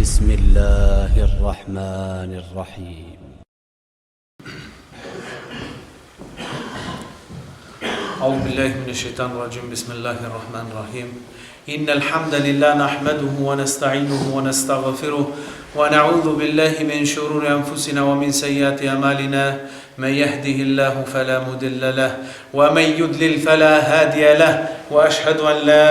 بسم الله الرحمن الرحيم أعوذ بالله من الشيطان الرجيم بسم الله الرحمن الرحيم إن الحمد لله نحمده ونستعينه ونستغفره ونعوذ بالله من شرور أنفسنا ومن سيئات أعمالنا من يهده الله فلا مضل له ومن يضلل فلا هادي له وأشهد أن لا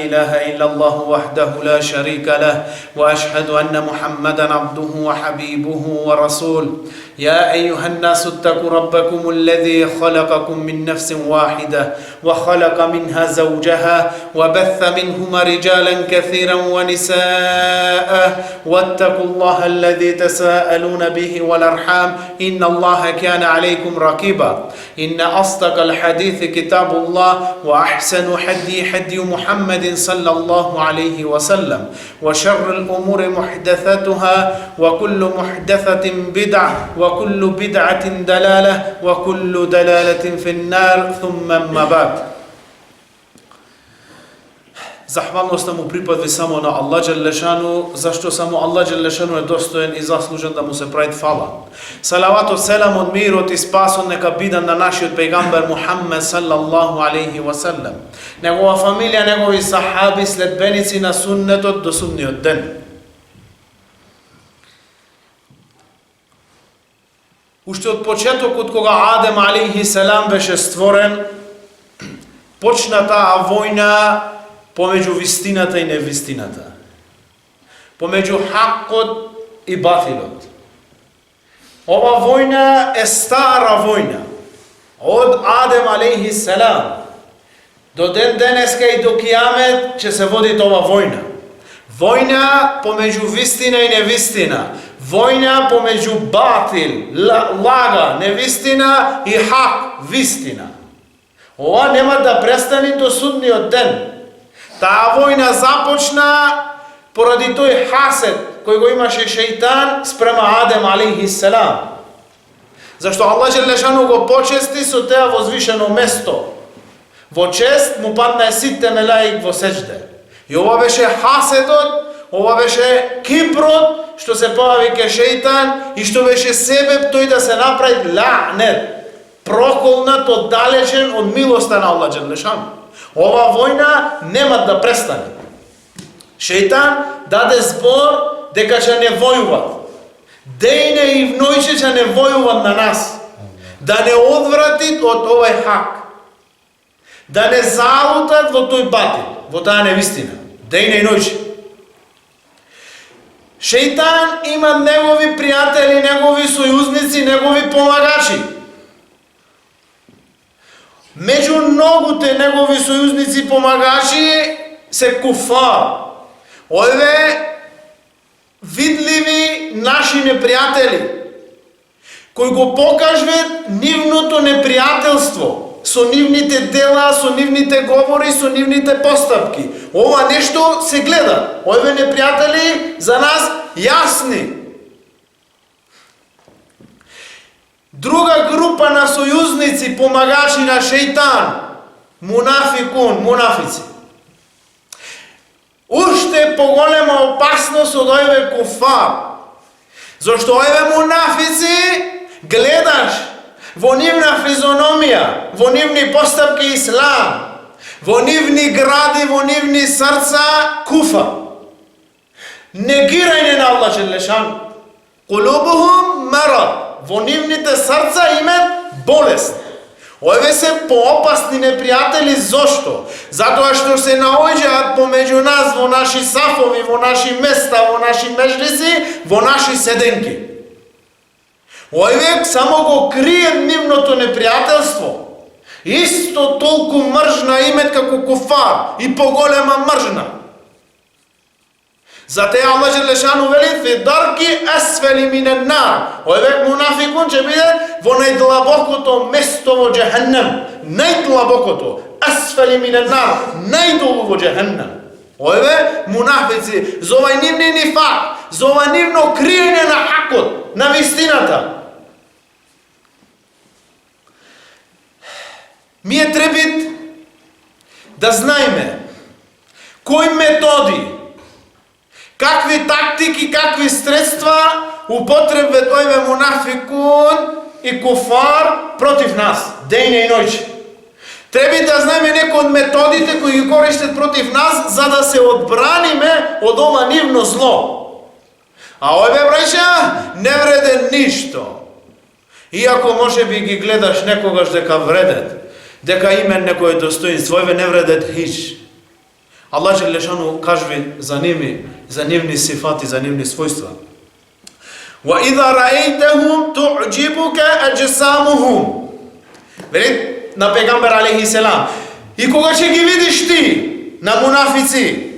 إله إلا الله وحده لا شريك له وأشهد أن محمدا عبده وحبيبه ورسوله يا أيها الناس اتقوا ربكم الذي خلقكم من نفس واحدة وخلق منها زوجها وبث منهما رجالا كثيرا ونساء واتقوا الله الذي تساءلون به والأرحام إن الله كان عليكم رقيبا إن أصدق الحديث كتاب الله وأحسن حدي محمد صلى الله عليه وسلم وشر الأمور محدثاتها وكل محدثة بدعة وكل بدعة دلالة وكل دلالة في النار ثم أما بعد. Zahvalnost mu pripadvi samo na Allah Đelešanu, zašto samo Allah Đelešanu je dostojen i zaslužen da mu se pravi fala. Salavat od selam od mir od i spason neka bidan na naših pejgamber Muhammed sallallahu alaihi wa sallam. Njegova familija, njegovi sahabi, sledbenici na sunnetot do sudnjeg dana. Уште од почетокот кога Адем алейхи селам беше створен, почна таа војна помеѓу вистината и невистината, помеѓу хакот и батилот. Ова војна е стара војна. Од Адем алейхи селам до ден денеска и до кијамет ќе се води ова војна. Војна помеѓу вистина и невистина. Војна помеѓу батил, лага, невистина и хак, вистина. Ова нема да престане до судниот ден. Таа војна започна поради тој хасед кој го имаше шејтан спрема Адем алейхи селам. Зашто Аллах Джелешану го почести со теа возвишено место. Во чест му падна сите мелаик во сеџде. И ова беше хаседот, ова беше киброт, што се појави ке шејтан и што беше себеб тој да се направи лаънет, проколнат, оддалечен од милоста на Аллах Джелешану. Ова војна нема да престане. Шејтан даде збор дека ќе не војуват. Дејне и внојче ќе не војуват на нас. Да не одвратит од овој хак. Да не залутат во тој батил, во таа невистина. Дејне и ноќе. Шејтан има негови пријатели, негови сојузници, негови помагачи. Меѓу многуте негови сојузници и помагачи се куфар. Ове видливи наши непријатели, кои го покажуват нивното непријателство со нивните дела, со нивните говори, со нивните постапки. Ова нешто се гледа. Ове непријатели за нас јасни. Друга група на сојузници, помагачи на шејтан, мунафикун, мунафици. Уште поголема опасност од овие куфар. Зашто овие мунафици гледаш во нивна физиономија, во нивни постапки ислам, во нивни гради, во нивни срца куфа. Негирање на Аллах Джелешану. Кулубухум марад. Во нивните срца имат болест. Овие се поопасни непријатели. Зошто? Затоа што се наоѓаат помеѓу нас во наши сафови, во наши места, во наши меџлиси, во наши седенки. Овие само го криет нивното непријателство. Исто толку мржна имет како куфар и поголема мржна. Затоа Аллах Джелешану вели фи дарки асфели минен нар. Овие мунафикун ќе биде во најдлабокото место во џехеннем. Најдлабокото. Асфели минен нар. Најдолу во џехеннем. Овие мунафици, за овај нивни нифак, за ова нивно криење на хакот, на вистината. Ми е требит да знаеме кои методи, Какви тактики, какви средства употребват овие мунафикун и куфар против нас, ден и ноќ. Треба да знаеме некои од методите кои ги користат против нас за да се одбраниме од ова нивно зло. А овие браќа не вреден ништо. Иако може би ги гледаш некогаш дека вредат, дека име некој достоинство, овие не вредат хич. Аллах Желешану кажи за нивни сифати, за нивни својства. وَإِذَا رَأَيْتَهُمْ تُعْجِبُكَ أَجْسَامُهُمْ. Вели на пегамбер алейхи селам. И кога ќе ги видиш ти на мунафици,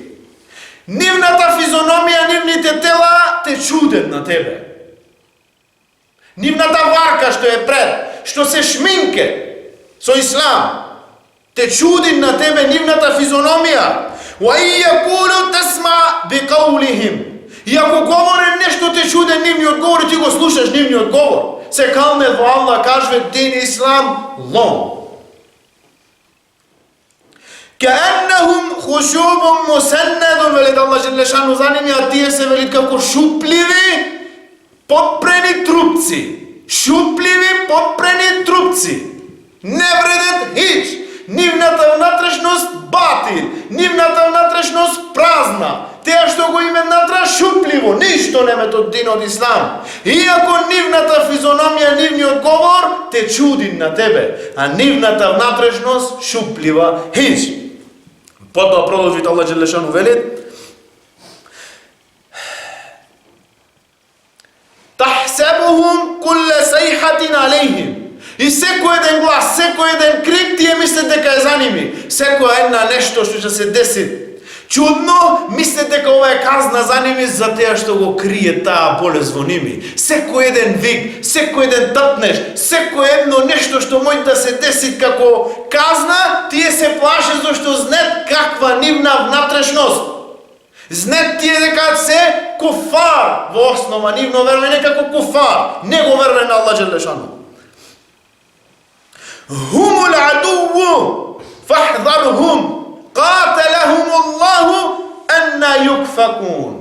нивната физиономија, нивните тела те чудат на тебе. Нивната варка што е пред, што се шминке со ислам, те чуди на тебе нивната физиономија. وَإِيَّقُولُ تَسْمَعْ بِقَوْلِهِمْ. И ако говори нешто те чуде нивниот говор, ти го слушаш нивниот говор. Се калне во Аллах, каже дин ислам лом. كَأَنَّهُمْ خُشُوبٌ مُسَنَّدٌ. Велит Аллах Желешану за ними, а тие се велит како шупливи, подпрени трупци. Шупливи, подпрени трупци. Не вредат хич. Нивната внатрешност батил, нивната внатрешност празна. Теа што го име внатре шупливо, ништо не мет од динот ислам. Иако нивната физиономија, нивниот говор те чуди на тебе, а нивната внатрешност шуплива хич. Потоа продолжи Аллах Желешану велит: Тахсебухум кулле сайхатин алейхим. И секој еден глас, секој еден крик, тие мислят дека е за ними. Секоја една нешто што ќе се деси чудно, мислят дека ова е казна за ними, за теа што го крие таа болест во ними. Секој еден вик, секој еден тапнеш, секој едно нешто што може да се деси како казна, тие се плашат зашто знаат каква нивна внатрешност. Знаат тие дека се куфар во основа, нивно вервање како куфар, не го вервање на Аллах Желешану. هم العدو فاحذرهم قاتلهم الله أن يكفكون.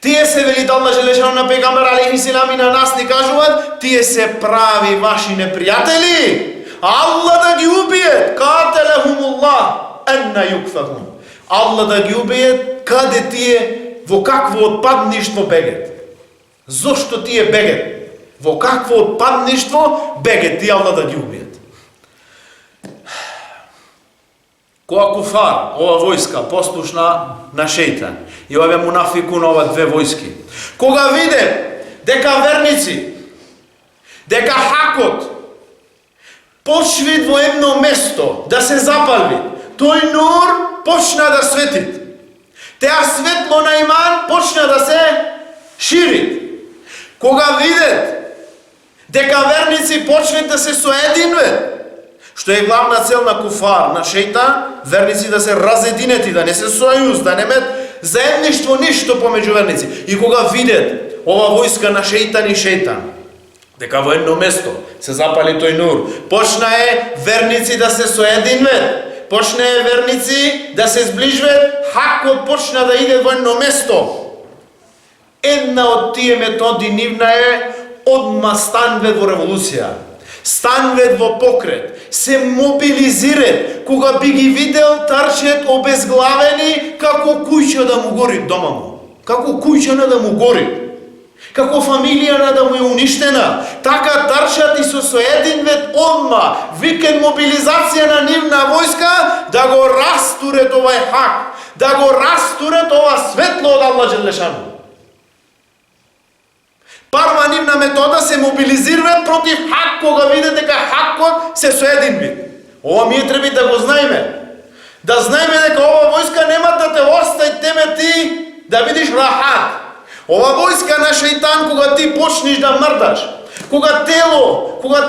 Тие се вели Аллах Желешану на пегамбер алейхи селам и на нас ни кажуваат, тие се прави ваши непријатели. Аллах да ги убие. قاتلهم الله أن يكفكون. Аллах да ги убие каде тие во какво отпадништво бегат. Зошто тие бегат? Во какво отпадништво бегат и Аллах да ги убијат. Која куфар, ова војска, послушна на шејтан, и овие мунафикун, ова две војски, кога виде дека верници, дека хакот почви во едно место да се запалви, тој нур почна да свети. Теа светло на иман почна да се шири. Кога видат дека верници почнат да се соединуваат, што е главна цел на куфар, на шејтан, верници да се разединети, да не се сојуз, да немет заедништво ништо помеѓу верници. И кога видат ова војска на шејтан и шејтан, дека во едно место се запали тој нур, почна е верници да се соединуваат, почна е верници да се сближуваат, хакот почна да иде во едно место. Една од тие методи нивна е одма станвет во револуција, станвет во покрет, се мобилизират, кога би ги видел тарчет обезглавени, како куќа да му гори дома му, како куќа да му гори, како фамилија да му е уништена, така тарчат и со соединвет одма, викен мобилизација на нивна војска, да го растурет овај хак, да го растурет ова светло од Аллах Желешану. Парва нивна метода се мобилизираат против хак, кога видат дека хакот се соединви. Ова ми треба да го знаеме. Да знаеме дека ова војска нема да те остај тебе ти да видиш рахат. Ова војска на шејтан, кога ти почнеш да мрдаш, кога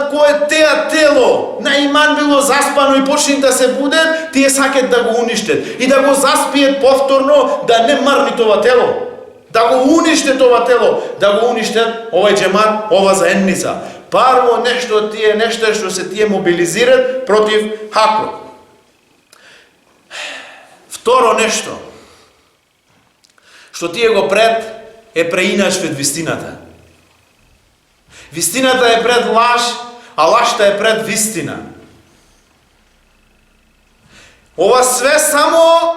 кое теа тело на иман било заспано и почне да се будат, тие сакат да го уништат и да го заспият повторно, да не мрни това тело. Да го уништат ова тело, да го уништат овај джемат, ова заедница. Парво нешто тие нешто што се тие мобилизират против хакот. Второ нешто што тие го пред е преиначвет вистината. Вистината е пред лаж, а лажта е пред вистина. Ова све само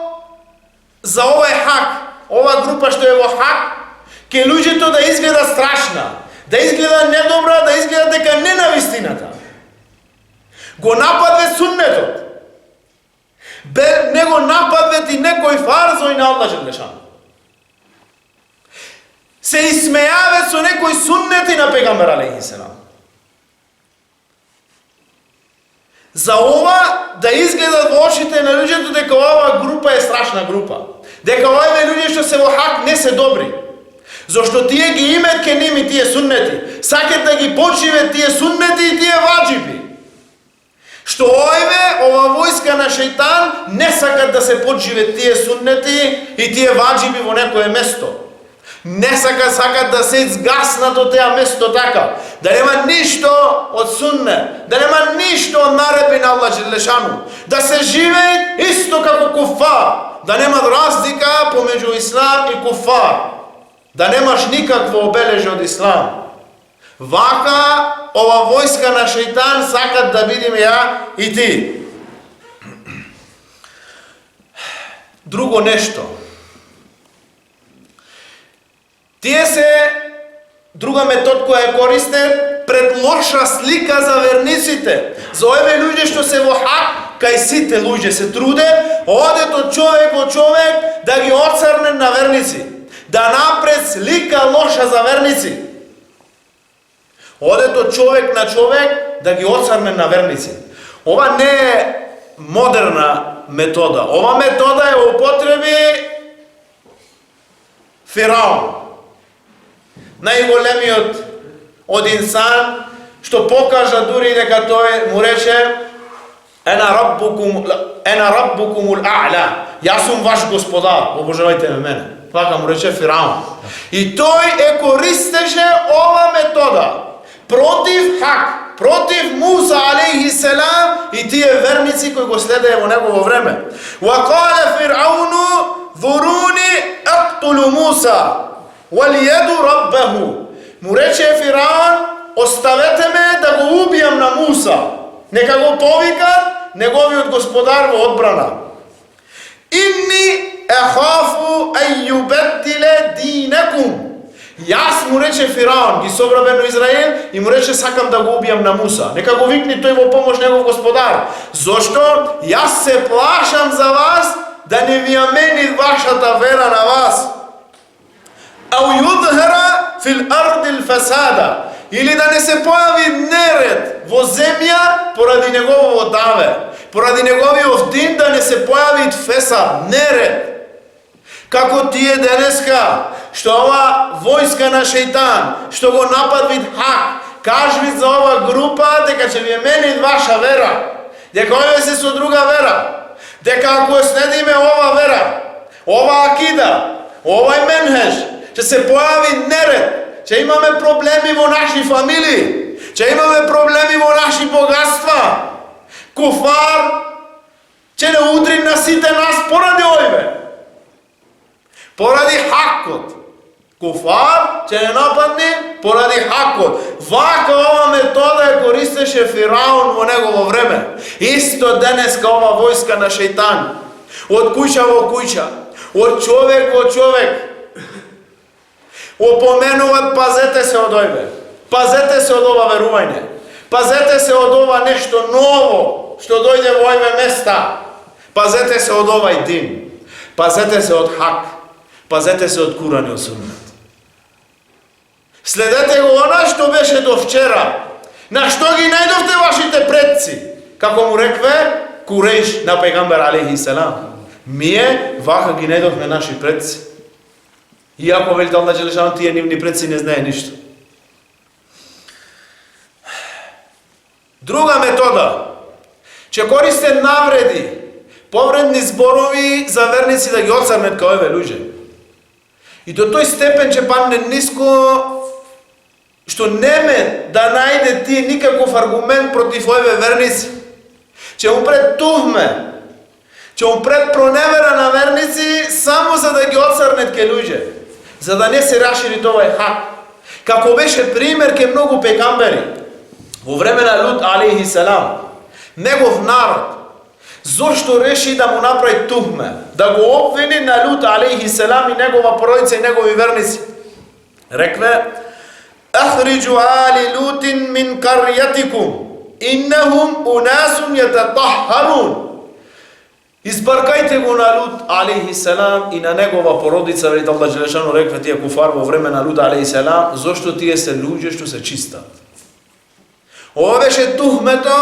за овај хак, ова група што е во хак, ке луѓето да изгледа страшна, да изгледа недобра, да изгледа дека не на вистината. Го нападве суннетот. Не го нападве и некој фарзој на Аллах Желешан. Се исмејаве со некој суннети на пегамбер алейхи селам. За ова да изгледат во очите на луѓето дека ова група е страшна група. Дека овие луѓе што се во хак не се добри. Зошто тие ги имат ке ними тие суннети. Сакат да ги почиве тие суннети и тие ваджиби. Што ова војска на шејтан не сакат да се почиве тие суннети и тие ваджиби во некое место. Не сакат да се изгаснат од теа место така. Да нема ништо од сунне, да нема ништо од наредби на Аллах Желешану. Да се живеат исто како куфар. Да нема разлика помеѓу ислам и куфар. Да немаш никакво обележје од ислам. Вака, ова војска на шејтан сакат да бидиме ја и ти. Друго нешто. Тие се друга метод која е користен пред лоша слика за верниците. За овие луѓе што се во хак, кај сите луѓе се труде, одет од човек во човек да ги оцрне на верници. Да напред слика лоша за верници. Одет од човек на човек да ги оцрне на верници. Ова не е модерна метода. Ова метода е во употреби Фираун. Најголемиот од инсан, што покажа дури дека тој му рече ена раббукумул а'ла. Јас сум ваш господар, обожавајте ме мене. Така му рече Фираун. И тој е користеше ова метода против хак, против Муса алейхи селам и тие верници кои го следеа во негово време. Ва кале Фирауну ذُرُونِي أَقْتُلُ Муса وَلْيَدُ رَبَّهُ. Му рече Фираун, оставете ме да го убијам на Муса. Нека го повикат неговиот господар во одбрана. Инни ехафу ан юбеддиле динекум. Јас, му рече Фираун, ги собра бено Израел и му рече сакам да го убијам на Муса. Нека го викни тој во помош негов господар. Зошто? Јас се плашам за вас да не ви ја мени вашата вера на вас. Ау юдхера фил ардил фасада. Или да не се појави неред во земја поради негово даве. Поради неговиот дин да не се појави фесад, неред. Како тие денеска, што ова војска на шејтан, што го нападвит хак, кажви за ова група дека ќе ви мени ваша вера. Дека овие се со друга вера. Дека ако следиме ова вера, ова акида, овај менхеж, ќе се појави неред, ќе имаме проблеми во наши фамилии, ќе имаме проблеми во наши богатства. Куфар ќе не удри на сите нас поради овие. Поради хакот. Куфар ќе не нападне поради хакот. Вака ова метода ја користеше Фираун во негово време. Исто денеска ова војска на шејтан. Од куќа во куќа, од човек во човек. Опоменуват, пазете се од овие. Пазете се од ова верување. Пазете се од ова нешто ново што дојде во овие места. Пазете се од овај дин. Пазете се од хак. Пазете се од Куран и од Суннет. Следете го она што беше до вчера. На што ги најдовте вашите предци? Како му рекве Курейш на пегамбер алейхи селам. Ние вака ги најдовме наши предци. Иако велите Аллах Желешан, тие нивни предци не знае ништо. Друга метода. Че користен навреди, повредни зборови за верници да ги оцрнет кај овие луѓе. И до тој степен че падне ниско што неме да најде тие никаков аргумент против овие верници. Че му пред тухме, Ќе умпред проневера на верници само за да ги отцрнет ке луѓе, за да не се расшири тој хак. Како беше пример ке многу пекамбери. Во време на Лут алейхи селам, негов народ, зошто реши да му направи тухме, да го обвини на Лут алейхи селам и негова породица и негови верници. Рекве: "Ахриджу али Лутин мин карјатикум, иннахум унасун јататахарун." Избаркајте го на Лут алейхи селам и на негова породица, вели Аллах Джелешану рекве тие куфар во време на Лут алейхи селам, зошто тие се луѓе што се чистат. Ова беше тухмето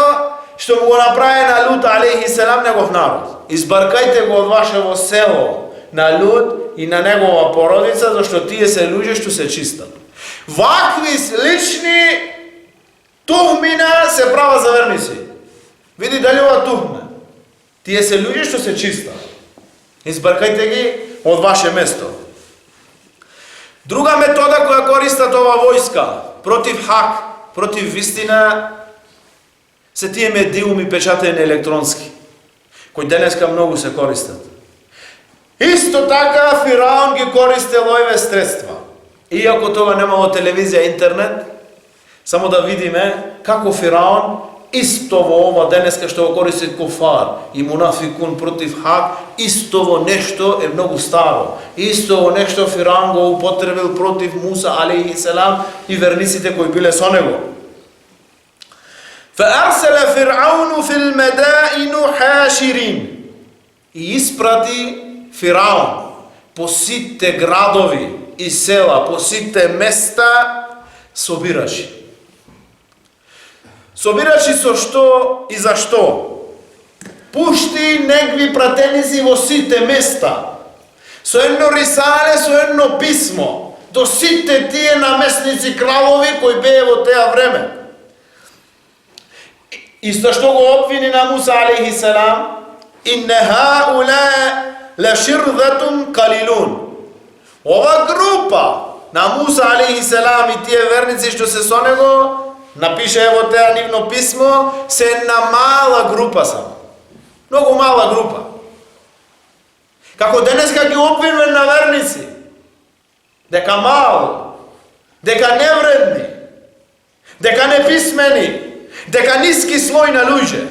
што му го направи на Лут алейхи селам негов народ. Избаркајте го од вашево село на Лут и на негова породица, зашто тие се луѓе што се чистат. Вакви слични тухмина се права за верници. Види дали ова тухме. Тие се луѓе што се чистат. Избаркајте ги од ваше место. Друга метода која користат ова војска против хак, против вистина, се тие медиуми печатени електронски, кои денеска многу се користат. Исто така Фираун ги користел овие средства. Иако тоа немало телевизија, интернет, само да видиме како Фираун истово ова денеска што го користат куфар и мунафикун против хак, истово нешто е многу старо. Истово нешто Фираун го употребил против Муса алейхи селам и верниците кои биле со него. فَأَرْسَلَ فِرْعَوْنُ فِي الْمَدَائِنُ حَاشِرِينَ. И испрати Фираун по сите градови и села, по сите места собирачи. Собирачи со што и за што? Пушти негви пратеници во сите места, со едно рисале, со едно писмо, до сите тие наместници кралови кои беа во теа време. Исто што го обвини на Муса алейхи селам, инне хаула лаширдатун калилун. Ова група на Муса алейхи селам и тие верници што се со него, напише во теа нивно писмо, се една мала група само. Многу мала група. Како денеска ги обвинуваме на верници, дека мало, дека невредни, дека неписмени, дека ниски слој на луѓе.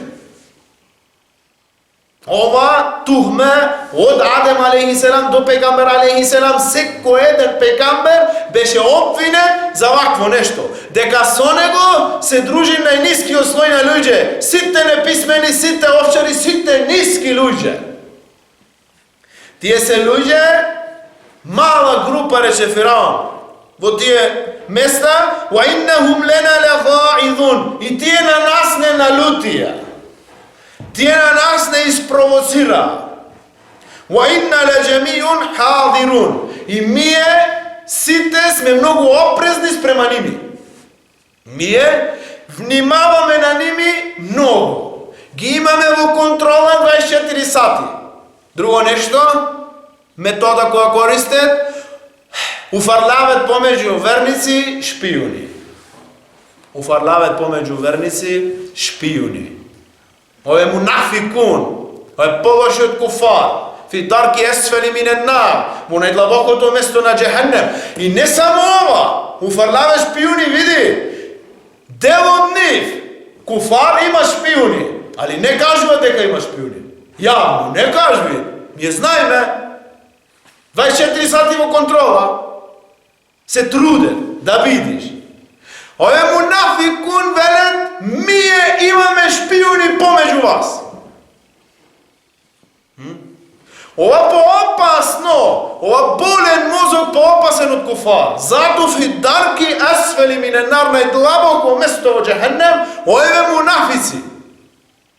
Ова тухме од Адем алейхи селам до пекамбер алейхи селам, секој еден пекамбер беше обвинен за вакво нешто. Дека со него се дружи најнискиот слој на луѓе, сите неписмени, сите овчари, сите ниски луѓе. Тие се луѓе, мала група, рече Фираун, во тие места, wa innahum lana laghaidun. И тие на нас не налутија. Тие на нас не испровоцира. Wa inna lajami'un hadirun. И ние сите сме многу опрезни спрема ними. Ние внимаваме на ними многу. Ги имаме во контрола 24 сати. Друго нешто, метода која користат, уфарлават помеѓу верници шпиуни. Уфарлават помеѓу верници шпиуни. Ова е мунафикун, ова е полоши од куфар. Фи дарки есфели минен нар, во најдлабокото место на џехеннем. И не само ова, уфарлават шпиуни, види, дел од нив, куфар има шпиуни, али не кажува дека има шпиуни. Јавно, не кажви, ние знаеме, 24 сати во контрола, се труден да видиш. Ове мунафикун велат, ние имаме шпиуни помеѓу вас. Ова поопасно, ова болен мозок поопасен од куфар. Зато фи дарки асфели минен нар, најдлабоко место во џехеннем, ове мунафици.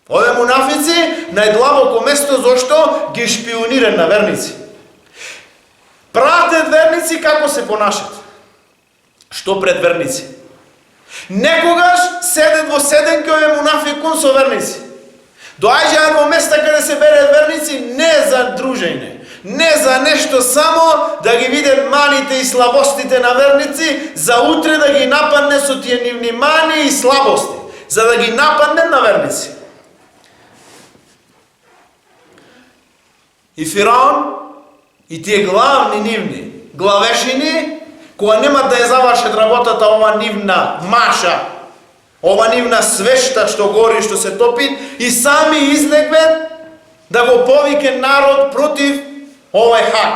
Ове мунафици најдлабоко место зашто ги шпионират на верници. Пратат верници како се понашат. Што пред верници? Некогаш седат во седенки ове мунафикун со верници. Доаѓаат во места каде се берат верници не за дружење, не за нешто, само да ги видат маните и слабостите на верници, за утре да ги нападне со тие нивни мани и слабости, за да ги нападне на верници. И Фираун, и тие главни нивни, главешини, кога нема да ја завршат работата ова нивна маша, ова нивна свешта што гори, што се топи, и сами излегве да го повике народ против овај хак.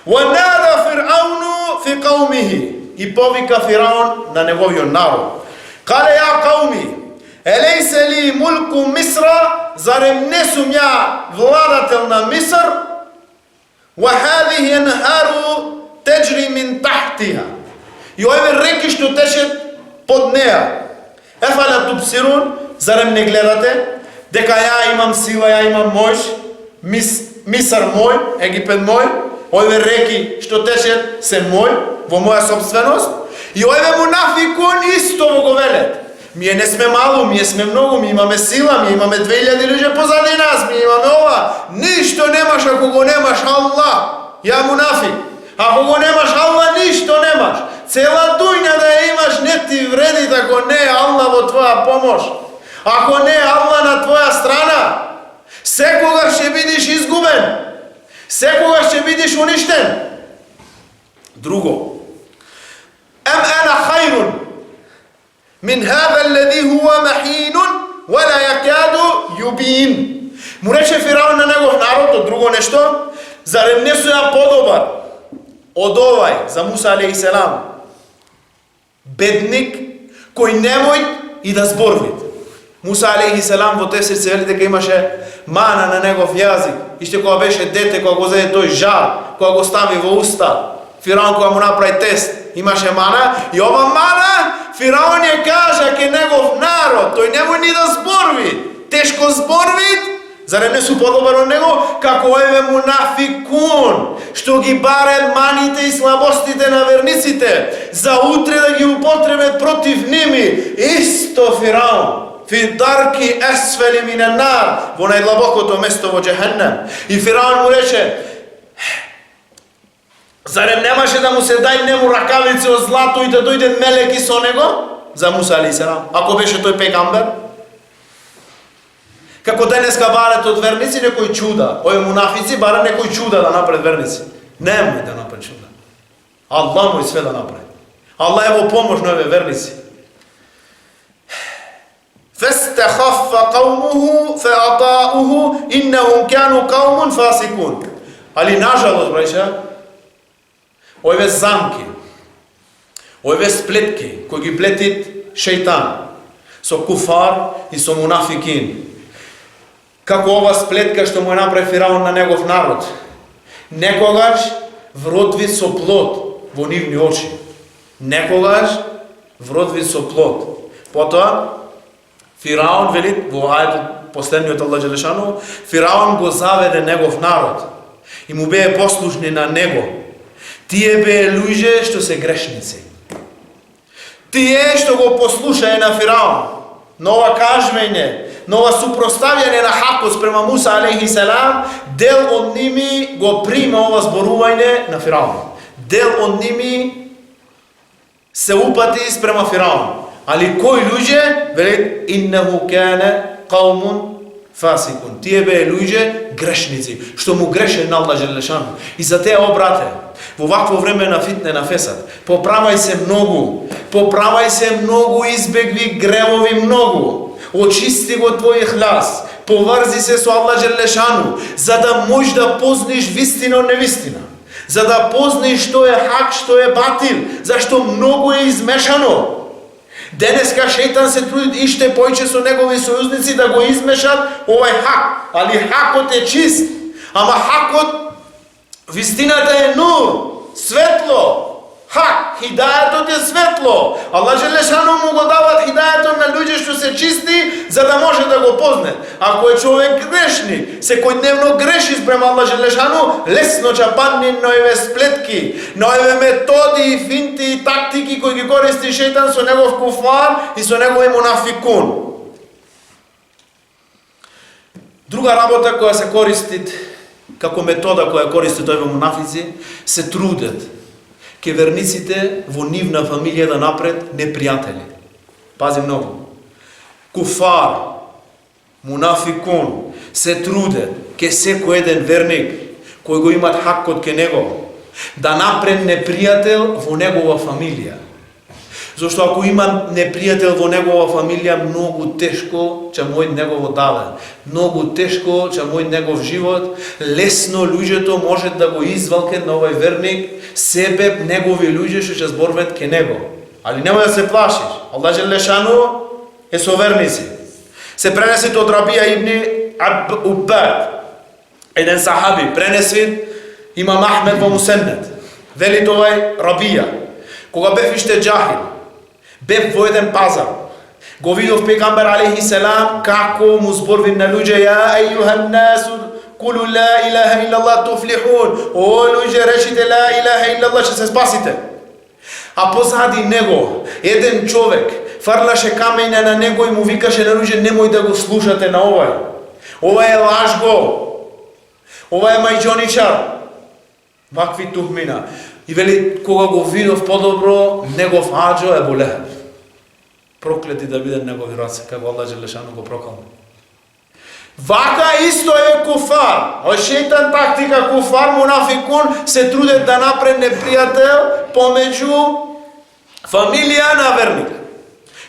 وَنَادَ فِرْعَوْنُ فِي قَوْمِهِ И повика Фираун на неговиот народ. Кале ја قَوْمِ أَلَيْسَ لِي مُلْكُ مِصْرَ Зарем не сум ја владател на Миср? وَهَذِهِ أَنْهَارُ تَجْرِي مِنْ تَحْتِهَا И овие реки што течат под неа. Ефаля тубсирун, зарем не гледате дека ја имам сила, ја имам моќ, Мисар мој, Египет мој, овие реки што течат се мој, во моја собственост, и овие мунафикун исто го велат. Ние не сме малу, ние сме многу, ми имаме сила, ми имаме 2000 луѓе позади нас, ми имаме ова. Ништо немаш ако го немаш Аллах. Ја мунафик. Ако го немаш Аллах, ништо немаш. Цела дуња да ја имаш не ти вреди ако не е Аллах во твоја помош. Ако не е Аллах на твоја страна, секогаш ќе бидиш изгубен. Секогаш ќе бидиш уништен. Друго. Ам ана хајрун min hada alladhi huwa mahinun wala yakadu yubin. Му рече Фираун на негов народ, друго нешто, зарем не су ја подобар од овај за Муса алейхиселам, бедник кој немој и да зборви. Муса алейхиселам во тефсир вели дека имаше мана на негов јазик, и што кога беше дете, кога го зеде тој жар, кога го стави во уста, Фираун кога му направи тест, имаше мана, и ова мана Фираун ја кажа ке негов народ, тој немој ни да зборви, тешко зборви, зарем не су подобар од него, како овие мунафикун, што ги баре маните и слабостите на верниците, за утре да ги употребат против ними. Исто Фираун, фи дарки есфели минен нар, во најдлабокото место во Джехеннем. И Фираун му рече, зарем немаше да му се дај нему ракавици од злато и да дојдат мелеки со него? За Муса алейхиселам, ако беше тој пегамбер? Како денеска барат од верници некој чуда, овие мунафици барат некој чуда да направат верници. Немој да направат чуда. Аллах му све да направи. Аллах е во помош на овие верници. فَاسْتَخَفَّ قَوْمُهُ فَأَطَاعُوهُ إِنَّهُمْ كَانُوا قَوْمٌ فَاسِقُونَ. Али нажалост, браќа, овие замки, овие сплетки кои ги плетит шејтан со куфар и со мунафикин, како ова сплетка што му е направи Фираун на негов народ, некогаш вродви со плод во нивни очи. Некогаш вродви со плод. Потоа Фираун вели во ајетот последниот Аллах Джелешану, Фираун го заведе негов народ и му бее послушни на него. Тие бее луѓе што се грешници. Тие што го послушаја на Фираун, на ова кажвање, на ова супроставјање на хакот спрема Муса алейхиселам, дел од ними го прима ова зборување на Фираун. Дел од ними се упати спрема Фираун. Али кои луѓе велат иннаху кана qaum фасикун. Тие беа луѓе грешници, што му греше на Аллах Джелешану. И за теа обрате, во вакво време на фитне на фесад, поправај се многу, избегви гревови многу. Очисти го твој ихлас, поврзи се со Аллах Джелешану, за да можеш да позниш вистина од невистина. За да позниш што е хак, што е батил, зашто многу е измешано. Денеска шејтан се труди иште појче со негови сојузници да го измешат овај хак, али хакот е чист, ама хакот, вистината е нур, светло, хак, хидајатот е светло. Аллах Джелешану му го дават хидајатот на луѓе што се чисти, за да може да го позне. Ако е човек грешник, секојдневно греши спрема Аллах Джелешану, лесно ќе падне на овие сплетки, на овие методи, финти и тактики кои ги користи шејтан со негов куфар и со негови мунафикун. Друга работа која се користи како метода која користи овие мунафици, се трудат ке верниците во нивна фамилија да напред непријатели. Пази многу. Куфар, мунафикун се труде ке секој еден верник кои го имат хакот ке него, да напре непријател во негова фамилија. Зошто ако има непријател во негова фамилија, многу тешко ќе му ојде негово даве. Многу тешко ќе му ојде негов живот. Лесно луѓето може да го извалке на овој верник, себе негови луѓе што ќе зборват ке него. Али немој да се плашиш. Аллах Желешану е со верници. Се пренесит од Рабија ибн Убад, еден сахаби, пренесит имам Ахмед во Мусеннет. Вели овај Рабија, кога бев иште джахил, бев во еден пазар, го видов пегамбер алейхи селам како му зборви на луѓе: ја ејухан насу кулу ла илаха илlallah туфлихун. О луѓе, речите ла илаха илlallah, ќе се спасите. А позади него еден човек фрлаше камења на него и му викаше на луѓе: немој да го слушате на овај. Ова е лажго. Ова е мајџоничар. Вакви тухмина. И вели, кога го видов подобро, негов аџо е болех. Проклети да бидат негови раце, како Аллах Желешану го прокална. Вака исто е куфар. Ој шејтан тактика, куфар, мунафикун се трудат да напре непријател помеѓу фамилија на верник.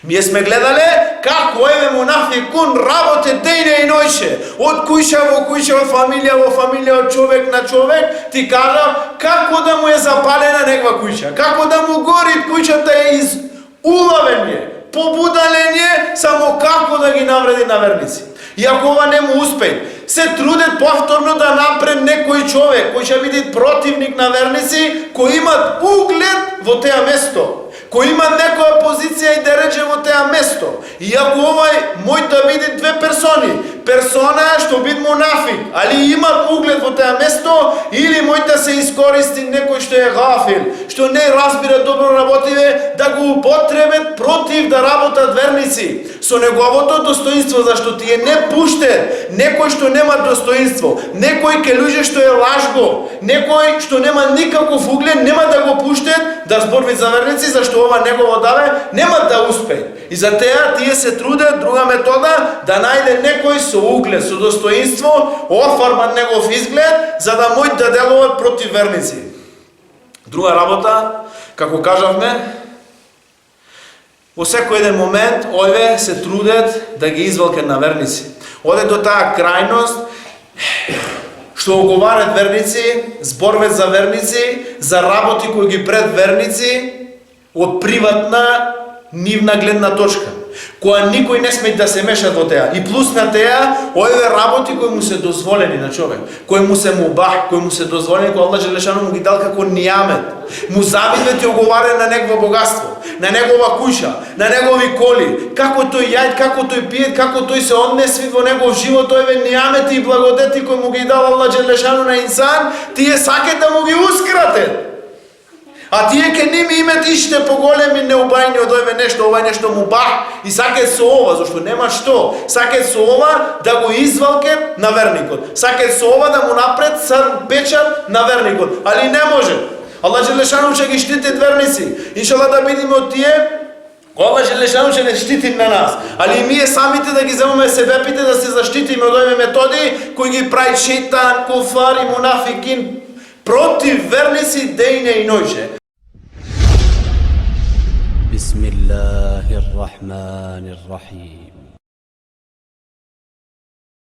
Ние сме гледале како еве мунафикун работе дејне и ноќе. Од куќа во куќа, од фамилија во фамилија, од човек на човек. Ти кажа како да му е запалена негова куќа, како да му гори куќата е из улавење, побудалење, само како да ги навреди на верници. И ако ова не му успее, се трудат повторно да напред некој човек кој ќе биде противник на верници, кој имат углед во теа место, кој има некоја позиција и дереџе во теа место. И ако овај мој да биде две персони, персона што бит мунафик, али имат углед во теа место, или мој да се искористи некој што е гафил, што не разбира добро работиве, да го употребет против да работат верници со неговото достоинство, зашто тие не пуштат некој што нема достоинство, некој ке луѓе што е лажго, некој што нема никаков углед, нема да го пуштат да зборви за верници, зашто ова негово даве нема да успее. И за теа тие се трудат друга метода да најде некој со углед, со достоинство, оформат негов изглед, за да мој да делуваат против верници. Друга работа, како кажавме, во секој еден момент овие се трудат да ги извалкат на верници. Оде до таа крајност што оговарат верници, зборват за верници, за работи кои ги пред верници од приватна нивна гледна точка, која никој не сме да се меша во теа. И плюс на теа, овие работи кои му се дозволени на човек, кои му се мубах, кои му се дозволени, кои Аллах Желешану му ги дал како нијамет. Му завидват и оговарат на негово богатство, на негова куќа, на негови коли, како тој јајд, како тој пиет, како тој се однесви во негов живот, овие нијамети и благодети кои му ги дал Аллах Желешану на инсан, тие сакат да му ги ускрате. А тие ке ними имат иште поголеми неубајни од ове нешто, ова нешто му бах, и сакат со ова, зашто нема што, сакат со ова да го извалкат на верникот, сакат со ова да му напред црн печат на верникот, али не може. Аллах Желешану ќе ги штити верници, иншалла да бидеме од тие, Аллах Желешану ќе не штити на нас, али ние самите да ги земаме себепите да се заштитиме од овие методи кои ги прави шејтан, куфар и мунафикин против верници дејне и ноќе. بسم الله الرحمن الرحيم